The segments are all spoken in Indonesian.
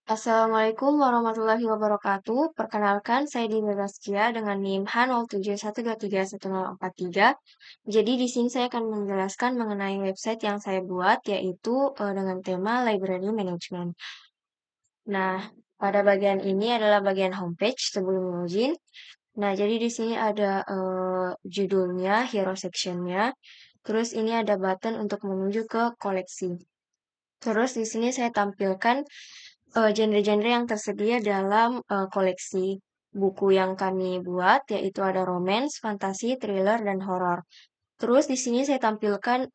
Assalamualaikum warahmatullahi wabarakatuh. Perkenalkan, saya Dina Raskia dengan NIM H0713311043. Jadi di sini saya akan menjelaskan mengenai website yang saya buat, yaitu dengan tema Library Management. Nah, pada bagian ini adalah bagian homepage sebelum login. Nah, jadi di sini ada judulnya, hero sectionnya. Terus ini ada button untuk menuju ke koleksi. Terus di sini saya tampilkan genre-genre yang tersedia dalam koleksi buku yang kami buat, yaitu ada romance, fantasi, thriller, dan horor. Terus di sini saya tampilkan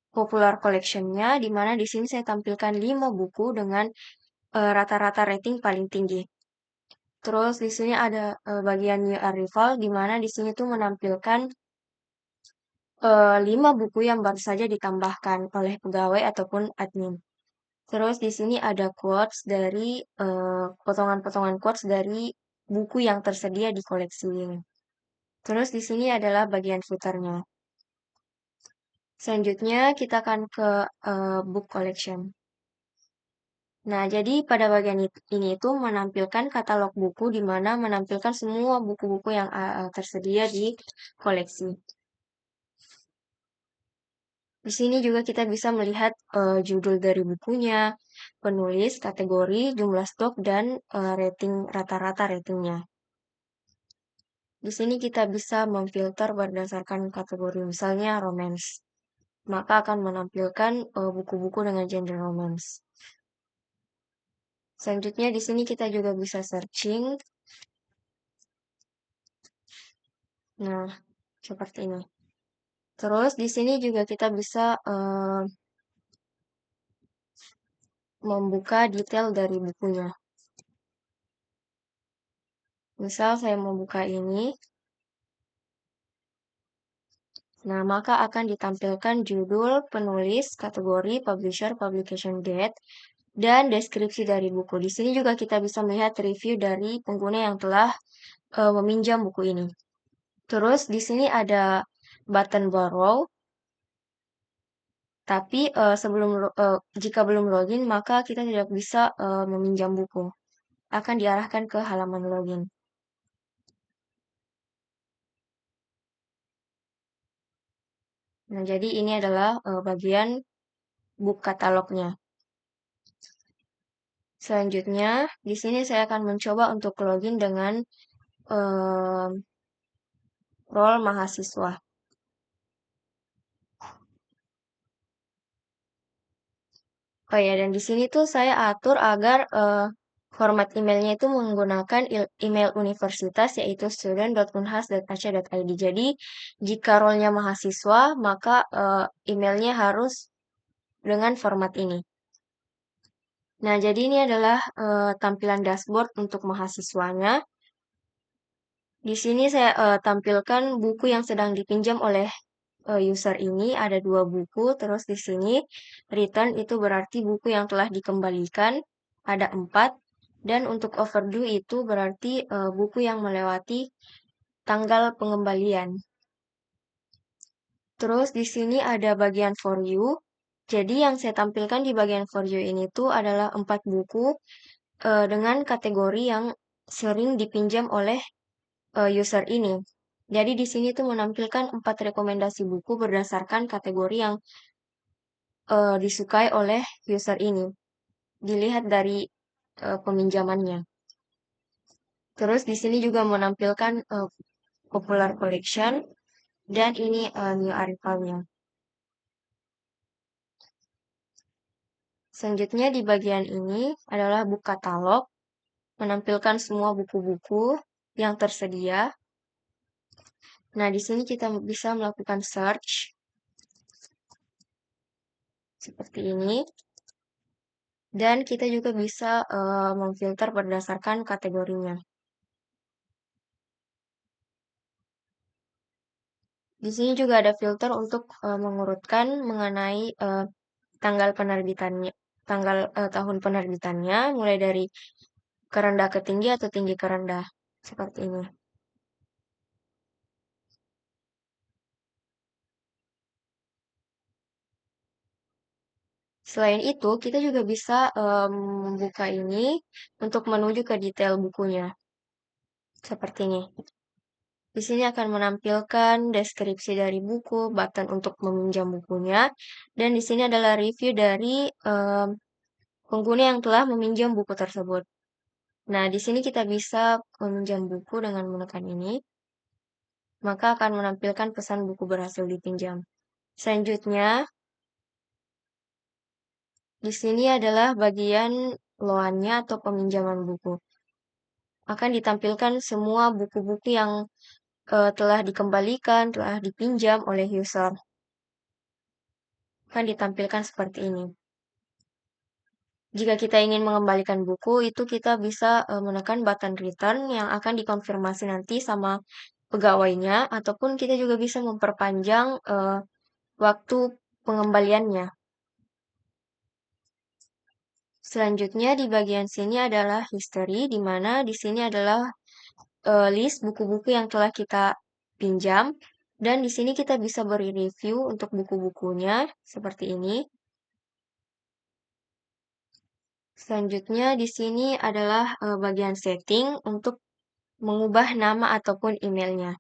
popular collection-nya, di mana di sini saya tampilkan 5 buku dengan rata-rata rating paling tinggi. Terus di sini ada bagian new arrival, di mana di sini tuh menampilkan 5 buku yang baru saja ditambahkan oleh pegawai ataupun admin. Terus di sini ada quotes dari potongan-potongan quotes dari buku yang tersedia di koleksi ini. Terus di sini adalah bagian footernya. Selanjutnya kita akan ke book collection. Nah, jadi pada bagian ini itu menampilkan katalog buku di mana menampilkan semua buku-buku yang tersedia di koleksi. Di sini juga kita bisa melihat judul dari bukunya, penulis, kategori, jumlah stok, dan rating rata-rata ratingnya. Di sini kita bisa memfilter berdasarkan kategori, misalnya romance. Maka akan menampilkan buku-buku dengan genre romance. Selanjutnya di sini kita juga bisa searching. Nah, seperti ini. Terus di sini juga kita bisa membuka detail dari bukunya. Misal saya membuka ini. Nah, maka akan ditampilkan judul, penulis, kategori, publisher, publication date, dan deskripsi dari buku. Di sini juga kita bisa melihat review dari pengguna yang telah meminjam buku ini. Terus di sini ada button borrow. Tapi jika belum login, maka kita tidak bisa meminjam buku. Akan diarahkan ke halaman login. Nah, jadi ini adalah bagian book katalognya. Selanjutnya, di sini saya akan mencoba untuk login dengan role mahasiswa. Oh ya, dan di sini tuh saya atur agar format emailnya itu menggunakan email universitas, yaitu student.unhas.ac.id. Jadi, jika role-nya mahasiswa, maka emailnya harus dengan format ini. Nah, jadi ini adalah tampilan dashboard untuk mahasiswanya. Di sini saya tampilkan buku yang sedang dipinjam oleh user ini, ada 2 buku. Terus di sini return itu berarti buku yang telah dikembalikan, ada 4. Dan untuk overdue itu berarti buku yang melewati tanggal pengembalian. Terus di sini ada bagian for you. Jadi yang saya tampilkan di bagian for you ini tuh adalah 4 buku dengan kategori yang sering dipinjam oleh user ini. Jadi di sini tuh menampilkan 4 rekomendasi buku berdasarkan kategori yang disukai oleh user ini. Dilihat dari peminjamannya. Terus di sini juga menampilkan popular collection dan ini new arrivalnya. Selanjutnya di bagian ini adalah book katalog, menampilkan semua buku-buku yang tersedia. Nah, di sini kita bisa melakukan search seperti ini. Dan kita juga bisa memfilter berdasarkan kategorinya. Di sini juga ada filter untuk mengurutkan mengenai tanggal penerbitannya, tahun penerbitannya, mulai dari kerendah ke tinggi atau tinggi ke rendah, seperti ini. Selain itu, kita juga bisa membuka ini untuk menuju ke detail bukunya. Seperti ini. Di sini akan menampilkan deskripsi dari buku, button untuk meminjam bukunya, dan di sini adalah review dari pengguna yang telah meminjam buku tersebut. Nah, di sini kita bisa meminjam buku dengan menekan ini, maka akan menampilkan pesan buku berhasil dipinjam. Selanjutnya, di sini adalah bagian loannya atau peminjaman buku. Akan ditampilkan semua buku-buku yang telah dikembalikan, telah dipinjam oleh user. Akan ditampilkan seperti ini. Jika kita ingin mengembalikan buku, itu kita bisa menekan button return yang akan dikonfirmasi nanti sama pegawainya, ataupun kita juga bisa memperpanjang waktu pengembaliannya. Selanjutnya di bagian sini adalah history, di mana di sini adalah list buku-buku yang telah kita pinjam, dan di sini kita bisa beri review untuk buku-bukunya seperti ini. Selanjutnya di sini adalah bagian setting untuk mengubah nama ataupun emailnya.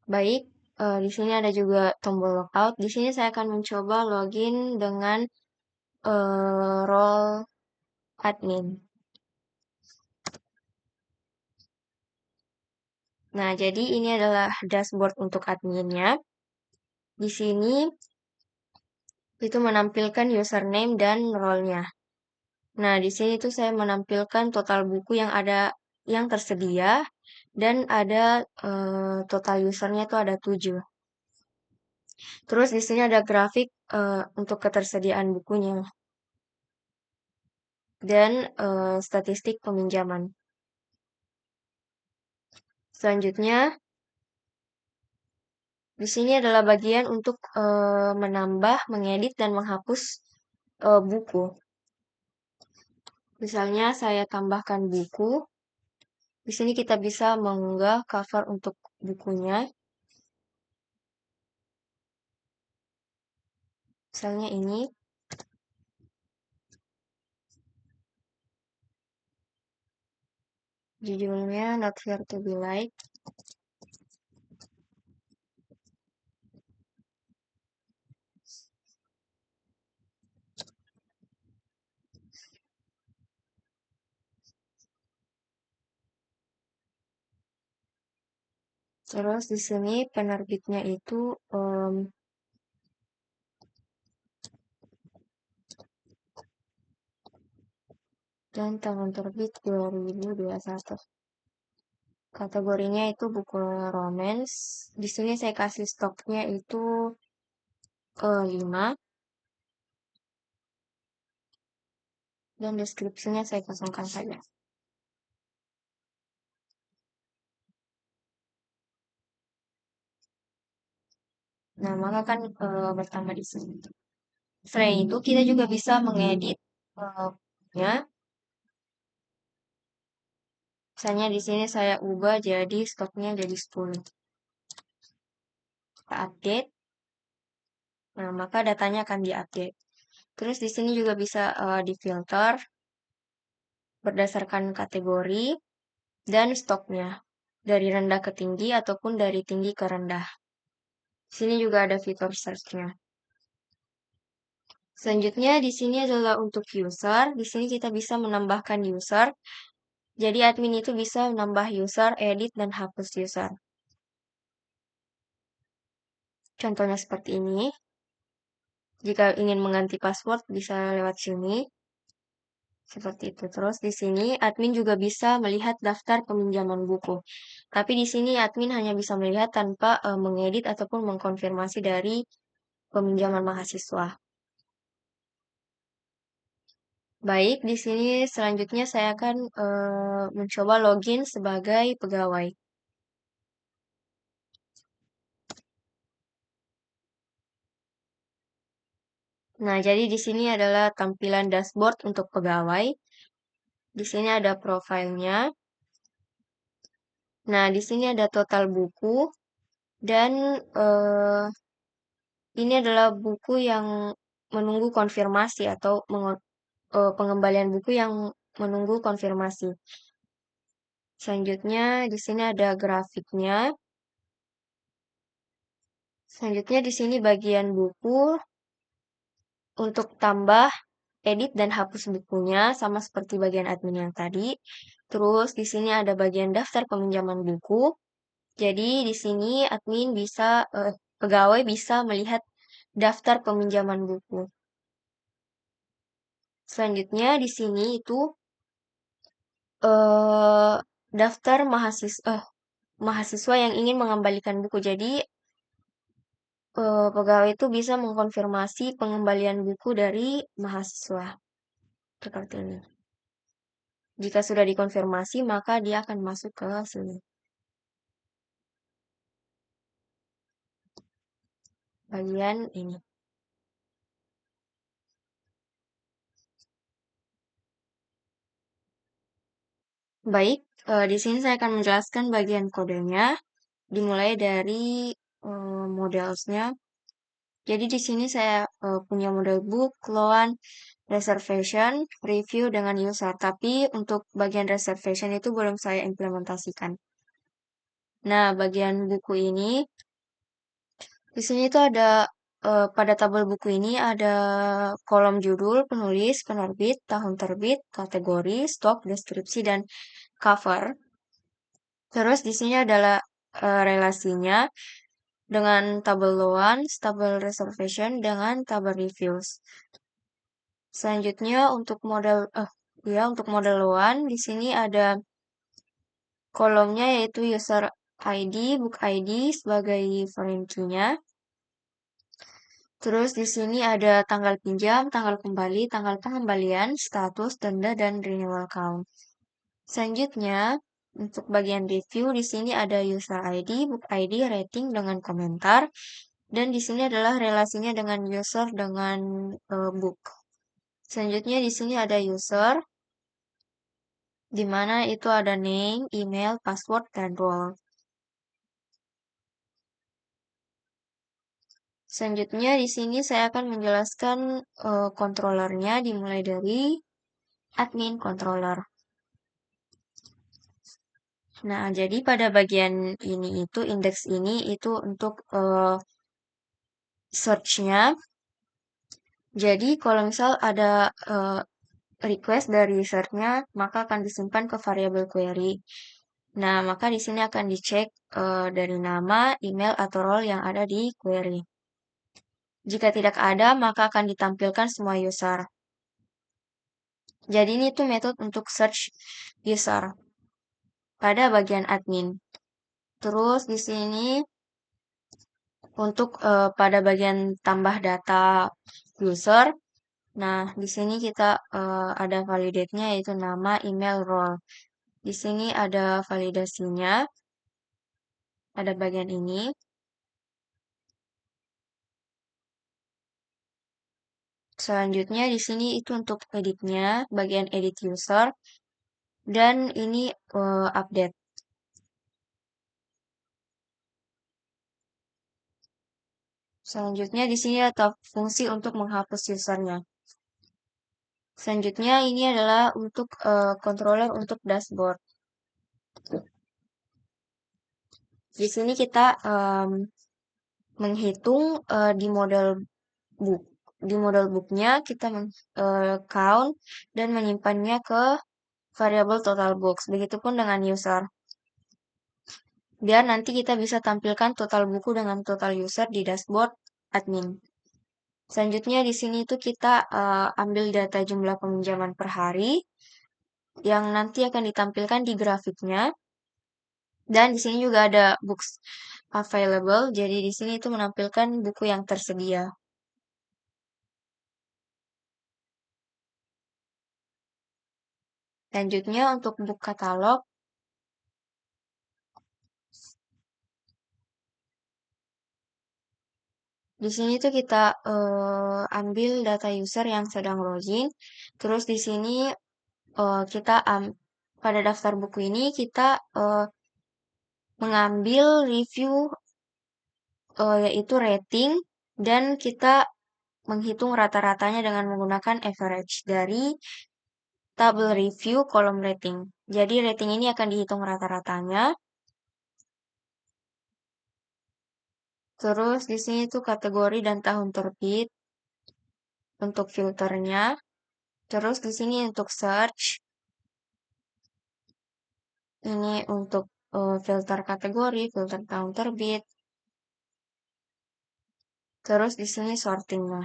Baik, di sini ada juga tombol logout. Di sini saya akan mencoba login dengan role admin. Nah, jadi ini adalah dashboard untuk adminnya. Di sini itu menampilkan username dan role-nya. Nah, di sini tuh saya menampilkan total buku yang ada yang tersedia dan ada total usernya itu ada 7. Terus di sini ada grafik untuk ketersediaan bukunya dan statistik peminjaman. Selanjutnya, di sini adalah bagian untuk menambah, mengedit, dan menghapus buku. Misalnya saya tambahkan buku. Di sini kita bisa mengunggah cover untuk bukunya. Misalnya ini. Judulnya Not Here to Be Liked. Terus di sini penerbitnya itu dan tahun terbit 2021. Kategorinya itu buku romance. Di sini saya kasih stoknya itu 5 dan deskripsinya saya kosongkan saja. Nah, maka kan bertambah di sini. Selain itu, kita juga bisa mengedit ya. Misalnya di sini saya ubah jadi stoknya jadi 10. Kita update. Nah, maka datanya akan diupdate. Terus di sini juga bisa difilter berdasarkan kategori dan stoknya. Dari rendah ke tinggi ataupun dari tinggi ke rendah. Di sini juga ada fitur search-nya. Selanjutnya di sini adalah untuk user. Di sini kita bisa menambahkan user. Jadi admin itu bisa menambah user, edit, dan hapus user. Contohnya seperti ini. Jika ingin mengganti password bisa lewat sini. Seperti itu. Terus di sini admin juga bisa melihat daftar peminjaman buku. Tapi di sini admin hanya bisa melihat tanpa mengedit ataupun mengkonfirmasi dari peminjaman mahasiswa. Baik, di sini selanjutnya saya akan mencoba login sebagai pegawai. Nah, jadi di sini adalah tampilan dashboard untuk pegawai. Di sini ada profilnya. Nah, di sini ada total buku dan Ini adalah buku yang menunggu konfirmasi atau pengembalian buku yang menunggu konfirmasi. Selanjutnya di sini ada grafiknya. Selanjutnya di sini bagian buku untuk tambah, edit dan hapus bukunya sama seperti bagian admin yang tadi. Terus di sini ada bagian daftar peminjaman buku. Jadi di sini pegawai bisa melihat daftar peminjaman buku. Selanjutnya di sini itu eh, daftar mahasiswa yang ingin mengembalikan buku. Jadi pegawai itu bisa mengkonfirmasi pengembalian buku dari mahasiswa seperti ini. Jika sudah dikonfirmasi, maka dia akan masuk ke sini. Bagian ini. Baik, di sini saya akan menjelaskan bagian kodenya, dimulai dari modelsnya. Jadi di sini saya punya model book, loan, reservation, review dengan user. Tapi untuk bagian reservation itu belum saya implementasikan. Nah, bagian buku ini, di sini tuh ada pada tabel buku ini ada kolom judul, penulis, penerbit, tahun terbit, kategori, stok, deskripsi, dan cover. Terus di sini adalah relasinya dengan tabel loan, tabel reservation, dengan tabel reviews. Selanjutnya untuk model loan di sini ada kolomnya yaitu user ID, book ID sebagai foreign key-nya. Terus di sini ada tanggal pinjam, tanggal kembali, tanggal pengembalian, status, denda, dan renewal count. Selanjutnya, untuk bagian review di sini ada user ID, book ID, rating dengan komentar, dan di sini adalah relasinya dengan user dengan book. Selanjutnya di sini ada user, di mana itu ada name, email, password, dan role. Selanjutnya di sini saya akan menjelaskan controllernya dimulai dari admin controller. Nah, jadi pada bagian ini itu indeks ini itu untuk search-nya. Jadi kalau misal ada request dari usernya, maka akan disimpan ke variabel query. Nah, maka di sini akan dicek dari nama, email, atau role yang ada di query. Jika tidak ada, maka akan ditampilkan semua user. Jadi ini tuh metode untuk search user pada bagian admin. Terus di sini untuk pada bagian tambah data user, nah di sini kita ada validate-nya yaitu nama, email, role. Di sini ada validasinya, ada bagian ini. Selanjutnya di sini itu untuk editnya, bagian edit user, dan ini update. Selanjutnya di sini ada fungsi untuk menghapus usernya. Selanjutnya ini adalah untuk controller untuk dashboard. Di sini kita menghitung book di model booknya kita count dan menyimpannya ke variabel total books. Begitupun dengan user. Biar nanti kita bisa tampilkan total buku dengan total user di dashboard admin. Selanjutnya di sini itu kita ambil data jumlah peminjaman per hari yang nanti akan ditampilkan di grafiknya. Dan di sini juga ada books available. Jadi di sini itu menampilkan buku yang tersedia. Selanjutnya untuk book katalog. Di sini tuh kita ambil data user yang sedang login. Terus di sini kita pada daftar buku ini kita mengambil review yaitu rating Dan kita menghitung rata-ratanya dengan menggunakan average dari tabel review kolom rating. Jadi rating ini akan dihitung rata-ratanya. Terus di sini tuh kategori dan tahun terbit untuk filternya. Terus di sini untuk search, ini untuk filter kategori, filter tahun terbit. Terus di sini sortingnya.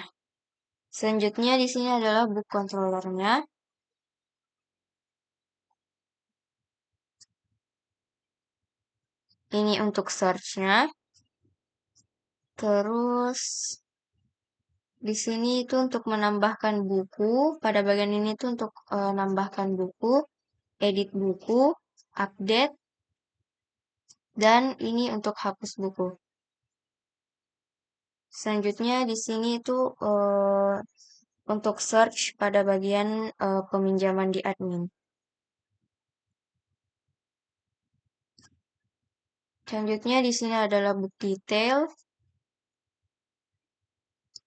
Selanjutnya di sini adalah book controllernya. Ini untuk search-nya. Terus di sini itu untuk menambahkan buku. Pada bagian ini tuh untuk menambahkan buku, edit buku, update, dan ini untuk hapus buku. Selanjutnya di sini itu untuk search pada bagian peminjaman di admin. Selanjutnya di sini adalah book detail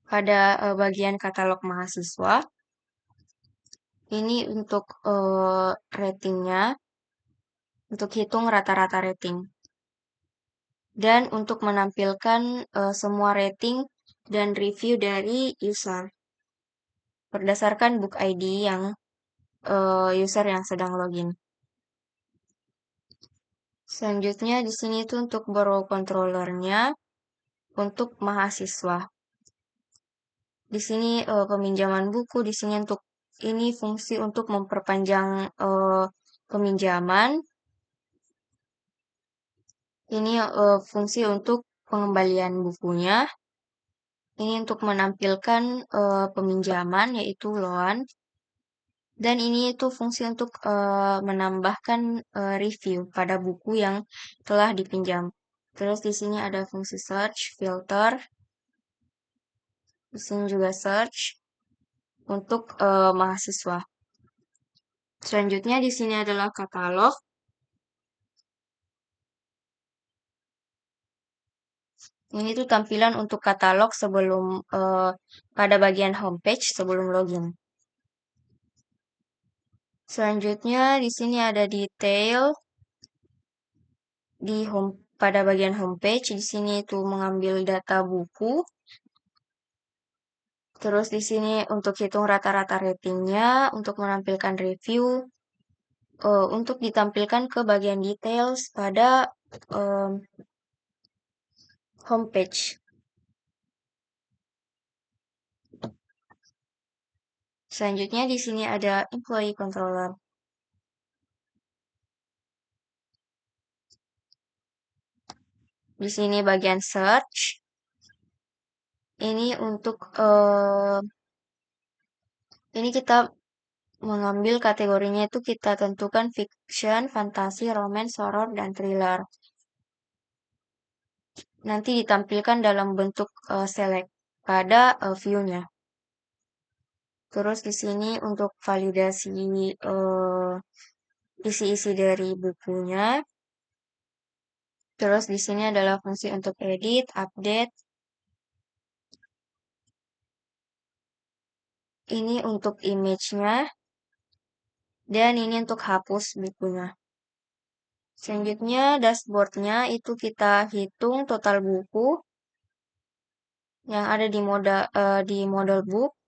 pada bagian katalog mahasiswa. Ini untuk ratingnya, untuk hitung rata-rata rating. Dan untuk menampilkan semua rating dan review dari user. Berdasarkan book ID yang user yang sedang login. Selanjutnya di sini itu untuk borrow controllernya untuk mahasiswa. Di sini peminjaman buku, di sini untuk ini fungsi untuk memperpanjang peminjaman. Ini fungsi untuk pengembalian bukunya. Ini untuk menampilkan peminjaman yaitu loan. Dan ini itu fungsi untuk menambahkan review pada buku yang telah dipinjam. Terus di sini ada fungsi search, filter. Di sini juga search untuk mahasiswa. Selanjutnya di sini adalah katalog. Ini tuh tampilan untuk katalog sebelum pada bagian homepage sebelum login. Selanjutnya di sini ada detail di pada bagian homepage. Di sini itu mengambil data buku. Terus di sini untuk hitung rata-rata ratingnya, untuk menampilkan review, untuk ditampilkan ke bagian details pada homepage. Selanjutnya di sini ada employee controller. Di sini bagian search. Ini untuk ini kita mengambil kategorinya itu kita tentukan fiction, fantasi, romance, horror, dan thriller. Nanti ditampilkan dalam bentuk select pada view-nya. Terus di sini untuk validasi isi-isi dari bukunya. Terus di sini adalah fungsi untuk edit, update. Ini untuk image-nya. Dan ini untuk hapus bukunya. Selanjutnya dashboard-nya itu kita hitung total buku yang ada di model book,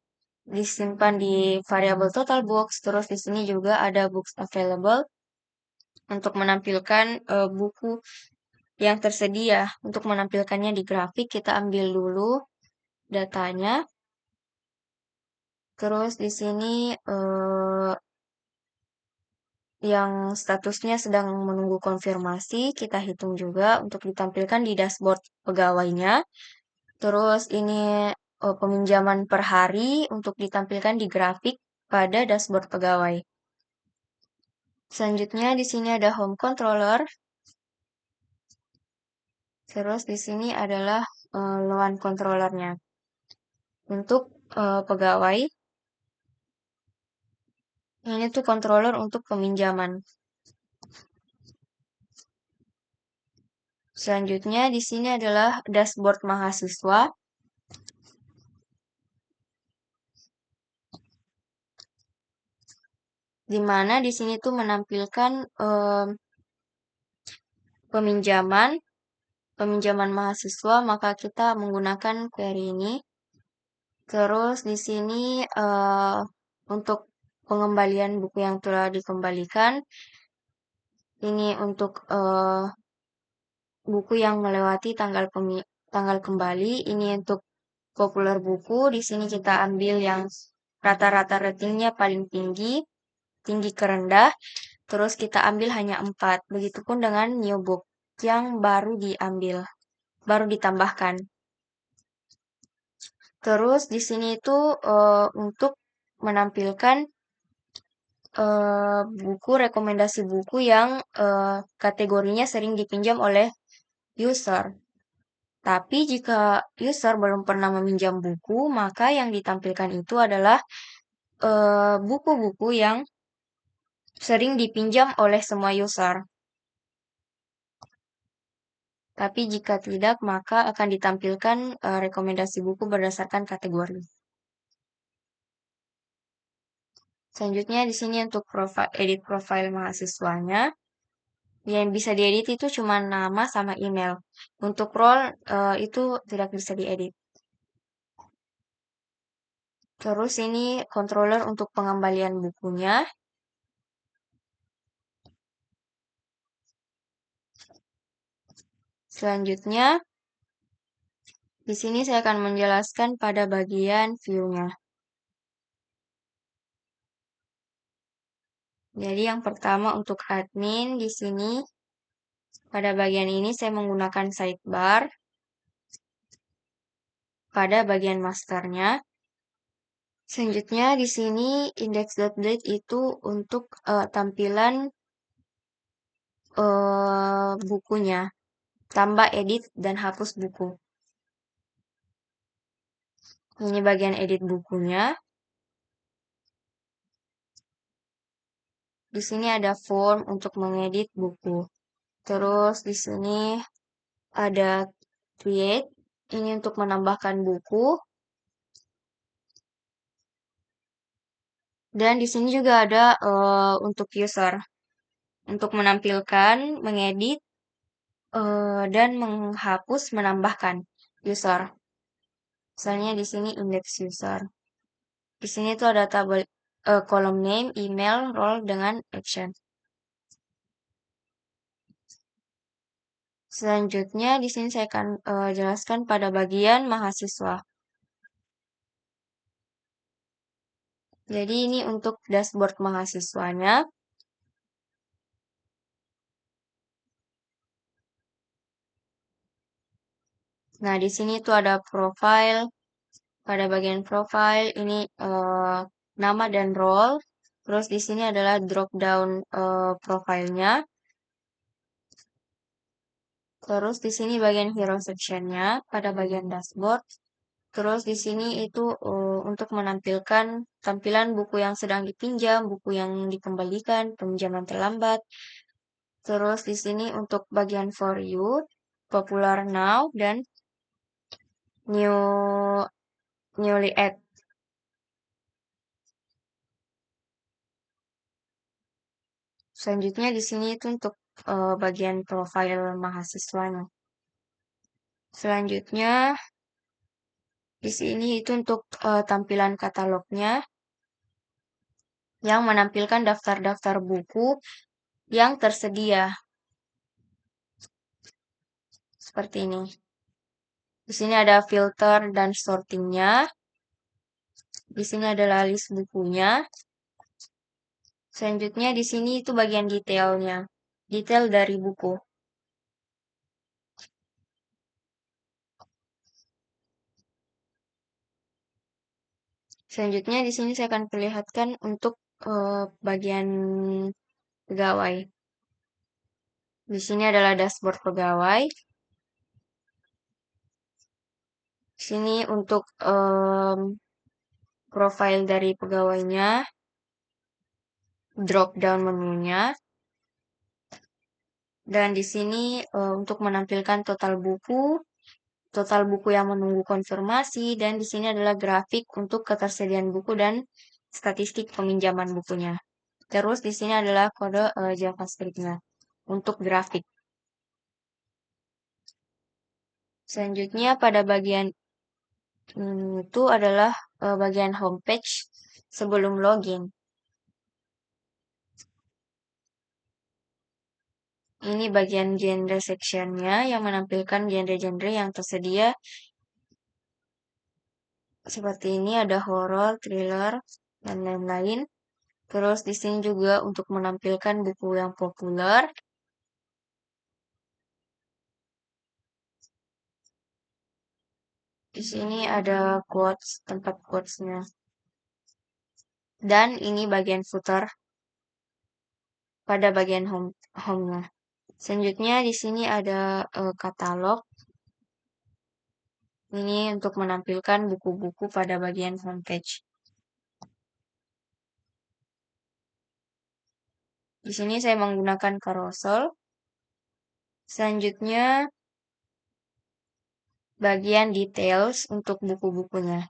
disimpan di variabel total books. Terus di sini juga ada books available untuk menampilkan buku yang tersedia. Untuk menampilkannya di grafik kita ambil dulu datanya. Terus di sini yang statusnya sedang menunggu konfirmasi, kita hitung juga untuk ditampilkan di dashboard pegawainya. Terus ini peminjaman per hari untuk ditampilkan di grafik pada dashboard pegawai. Selanjutnya di sini ada home controller. Terus di sini adalah loan controllernya. Untuk pegawai, ini tuh controller untuk peminjaman. Selanjutnya di sini adalah dashboard mahasiswa. di mana di sini tuh menampilkan peminjaman peminjaman mahasiswa, maka kita menggunakan query ini. Terus di sini untuk pengembalian buku yang telah dikembalikan, ini untuk buku yang melewati tanggal kembali, ini untuk populer buku. Di sini kita ambil yang rata-rata ratingnya paling tinggi, tinggi ke rendah. Terus kita ambil hanya 4. Begitupun dengan new book yang baru ditambahkan. Terus di sini itu untuk menampilkan buku rekomendasi buku yang kategorinya sering dipinjam oleh user. Tapi jika user belum pernah meminjam buku, maka yang ditampilkan itu adalah buku-buku yang sering dipinjam oleh semua user. Tapi jika tidak, maka akan ditampilkan rekomendasi buku berdasarkan kategori. Selanjutnya di sini untuk edit profile mahasiswanya. Yang bisa diedit itu cuma nama sama email. Untuk role itu tidak bisa diedit. Terus ini controller untuk pengembalian bukunya. Selanjutnya, di sini saya akan menjelaskan pada bagian view-nya. Jadi yang pertama untuk admin di sini pada bagian ini saya menggunakan sidebar. Pada bagian masternya. Selanjutnya di sini index.date itu untuk tampilan bukunya, tambah edit dan hapus buku. Ini bagian edit bukunya. Di sini ada form untuk mengedit buku. Terus di sini ada create, ini untuk menambahkan buku. Dan di sini juga ada untuk user, untuk menampilkan, mengedit, dan menghapus, menambahkan user. Misalnya di sini index user. Di sini tuh ada tabel kolom name, email, role dengan action. Selanjutnya di sini saya akan jelaskan pada bagian mahasiswa. Jadi ini untuk dashboard mahasiswanya. Nah, di sini tuh ada profile. Pada bagian profile ini nama dan role. Terus di sini adalah drop down profilnya. Terus di sini bagian hero sectionnya pada bagian dashboard. Terus di sini itu untuk menampilkan tampilan buku yang sedang dipinjam, buku yang dikembalikan, peminjaman terlambat. Terus di sini untuk bagian for you, popular now dan newly add. Selanjutnya di sini itu untuk bagian profile mahasiswanya. Selanjutnya di sini itu untuk tampilan katalognya yang menampilkan daftar-daftar buku yang tersedia. Seperti ini. Di sini ada filter dan sortingnya. Di sini adalah list bukunya. Selanjutnya di sini itu bagian detailnya. Detail dari buku. Selanjutnya di sini saya akan perlihatkan untuk bagian pegawai. Di sini adalah dashboard pegawai. Di sini untuk profile dari pegawainya, drop down menunya. Dan di sini untuk menampilkan total buku yang menunggu konfirmasi, dan di sini adalah grafik untuk ketersediaan buku dan statistik peminjaman bukunya. Terus di sini adalah kode JavaScript-nya untuk grafik. Selanjutnya pada bagian itu adalah bagian homepage sebelum login. Ini bagian genre section-nya yang menampilkan genre-genre yang tersedia. Seperti ini ada horror, thriller, dan lain-lain. Terus di sini juga untuk menampilkan buku yang populer. Di sini ada quotes, tempat quotes-nya. Dan ini bagian footer pada bagian home-nya. Selanjutnya di sini ada katalog. Ini untuk menampilkan buku-buku pada bagian homepage. Di sini saya menggunakan carousel. Selanjutnya bagian details untuk buku-bukunya.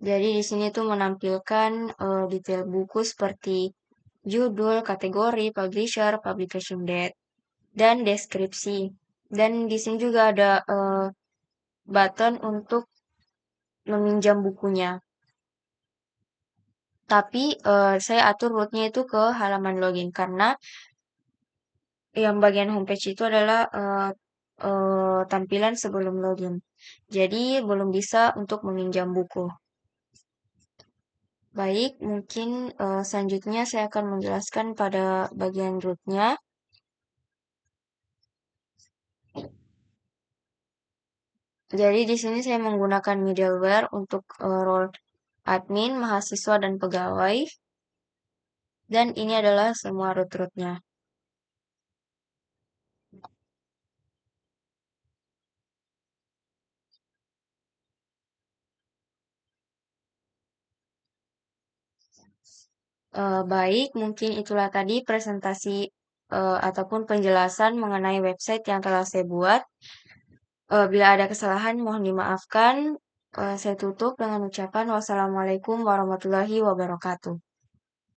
Jadi di sini tuh menampilkan detail buku seperti judul, kategori, publisher, publication date, dan deskripsi. Dan di sini juga ada button untuk meminjam bukunya. Tapi saya atur rootnya itu ke halaman login karena yang bagian homepage itu adalah tampilan sebelum login. Jadi belum bisa untuk meminjam buku. Baik, mungkin selanjutnya saya akan menjelaskan pada bagian rootnya. Jadi di sini saya menggunakan middleware untuk role admin, mahasiswa, dan pegawai. Dan ini adalah semua root-rootnya. Baik, mungkin itulah tadi presentasi ataupun penjelasan mengenai website yang telah saya buat. Bila ada kesalahan, mohon dimaafkan. Saya tutup dengan ucapan wassalamualaikum warahmatullahi wabarakatuh.